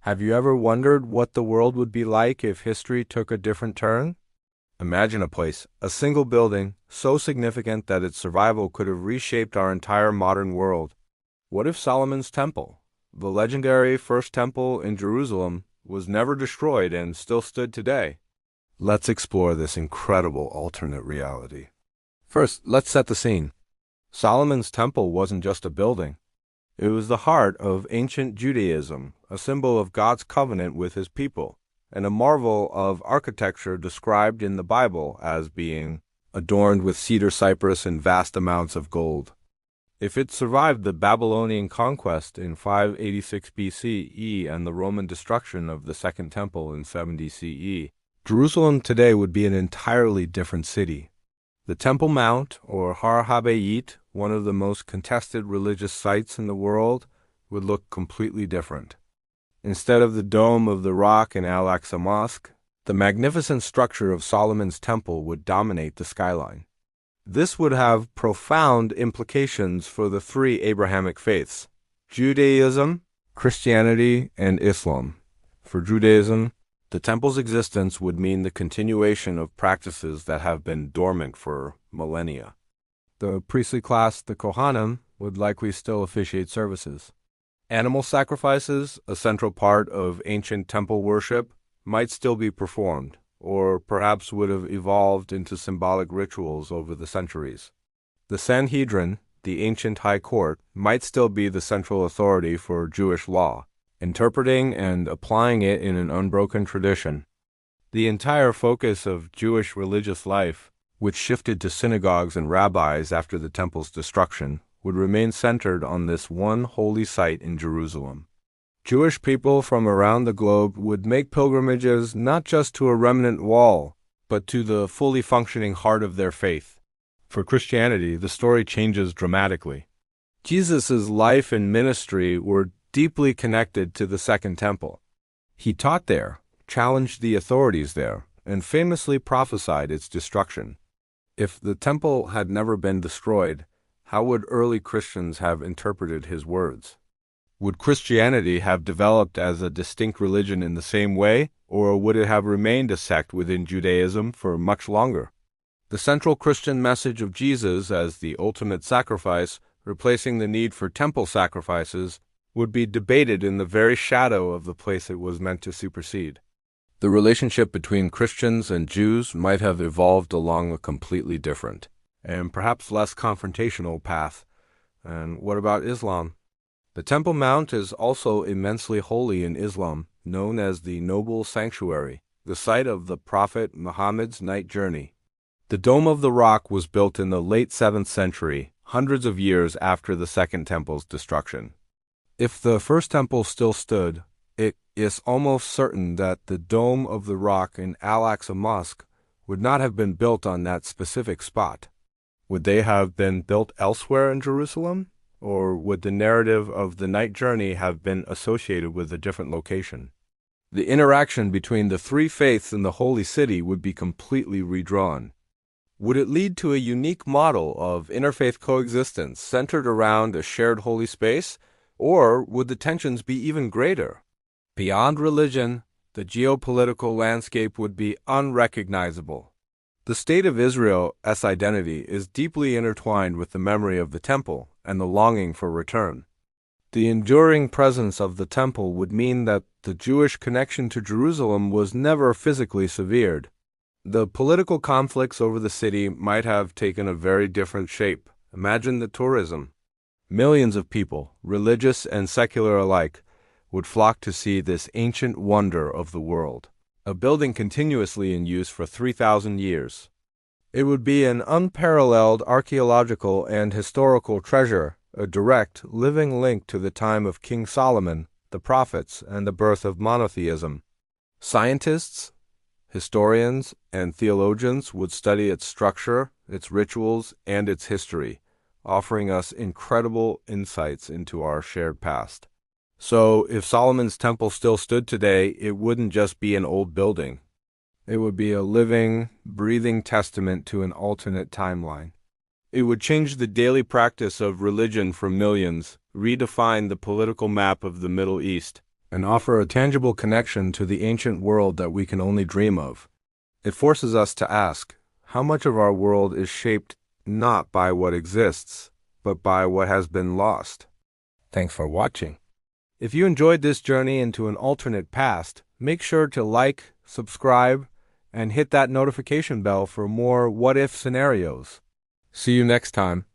Have you ever wondered what the world would be like if history took a different turn? Imagine a place, a single building, so significant that its survival could have reshaped our entire modern world. What if Solomon's Temple, the legendary first temple in Jerusalem, was never destroyed and still stood today? Let's explore this incredible alternate reality. First, let's set the scene. Solomon's Temple wasn't just a building. It was the heart of ancient Judaism, a symbol of God's covenant with his people, and a marvel of architecture described in the Bible as being adorned with cedar cypress and vast amounts of gold. If it survived the Babylonian conquest in 586 BCE and the Roman destruction of the Second Temple in 70 CE, Jerusalem today would be an entirely different city. The Temple Mount, or Har HaBayit, one of the most contested religious sites in the world, would look completely different. Instead of the dome of the rock in Al-Aqsa Mosque, the magnificent structure of Solomon's Temple would dominate the skyline. This would have profound implications for the three Abrahamic faiths: Judaism, Christianity, and Islam. For Judaism, the temple's existence would mean the continuation of practices that have been dormant for millennia. The priestly class, the Kohanim, would likely still officiate services. Animal sacrifices, a central part of ancient temple worship, might still be performed, or perhaps would have evolved into symbolic rituals over the centuries. The Sanhedrin, the ancient high court, might still be the central authority for Jewish law, interpreting and applying it in an unbroken tradition. The entire focus of Jewish religious life, which shifted to synagogues and rabbis after the temple's destruction, would remain centered on this one holy site in Jerusalem. Jewish people from around the globe would make pilgrimages not just to a remnant wall, but to the fully functioning heart of their faith. For Christianity, the story changes dramatically. Jesus' life and ministry were deeply connected to the Second Temple. He taught there, challenged the authorities there, and famously prophesied its destruction. If the temple had never been destroyed, how would early Christians have interpreted his words? Would Christianity have developed as a distinct religion in the same way, or would it have remained a sect within Judaism for much longer? The central Christian message of Jesus as the ultimate sacrifice, replacing the need for temple sacrifices, would be debated in the very shadow of the place it was meant to supersede. The relationship between Christians and Jews might have evolved along a completely different, and perhaps less confrontational path. And what about Islam? The Temple Mount is also immensely holy in Islam, known as the Noble Sanctuary, the site of the Prophet Muhammad's night journey. The Dome of the Rock was built in the late 7th century, hundreds of years after the Second Temple's destruction. If the First Temple still stood, it is almost certain that the Dome of the Rock in Al-Aqsa Mosque would not have been built on that specific spot. Would they have been built elsewhere in Jerusalem? Or would the narrative of the night journey have been associated with a different location? The interaction between the three faiths in the Holy City would be completely redrawn. Would it lead to a unique model of interfaith coexistence centered around a shared holy space? Or would the tensions be even greater? Beyond religion, the geopolitical landscape would be unrecognizable. The state of Israel's identity is deeply intertwined with the memory of the temple and the longing for return. The enduring presence of the temple would mean that the Jewish connection to Jerusalem was never physically severed. The political conflicts over the city might have taken a very different shape. Imagine the tourism. Millions of people, religious and secular alike, would flock to see this ancient wonder of the world, a building continuously in use for 3,000 years. It would be an unparalleled archaeological and historical treasure, a direct, living link to the time of King Solomon, the prophets, and the birth of monotheism. Scientists, historians, and theologians would study its structure, its rituals, and its history, offering us incredible insights into our shared past. So, if Solomon's temple still stood today, it wouldn't just be an old building. It would be a living, breathing testament to an alternate timeline. It would change the daily practice of religion for millions, redefine the political map of the Middle East, and offer a tangible connection to the ancient world that we can only dream of. It forces us to ask, how much of our world is shaped not by what exists, but by what has been lost? Thanks for watching. If you enjoyed this journey into an alternate past, make sure to like, subscribe, and hit that notification bell for more what-if scenarios. See you next time.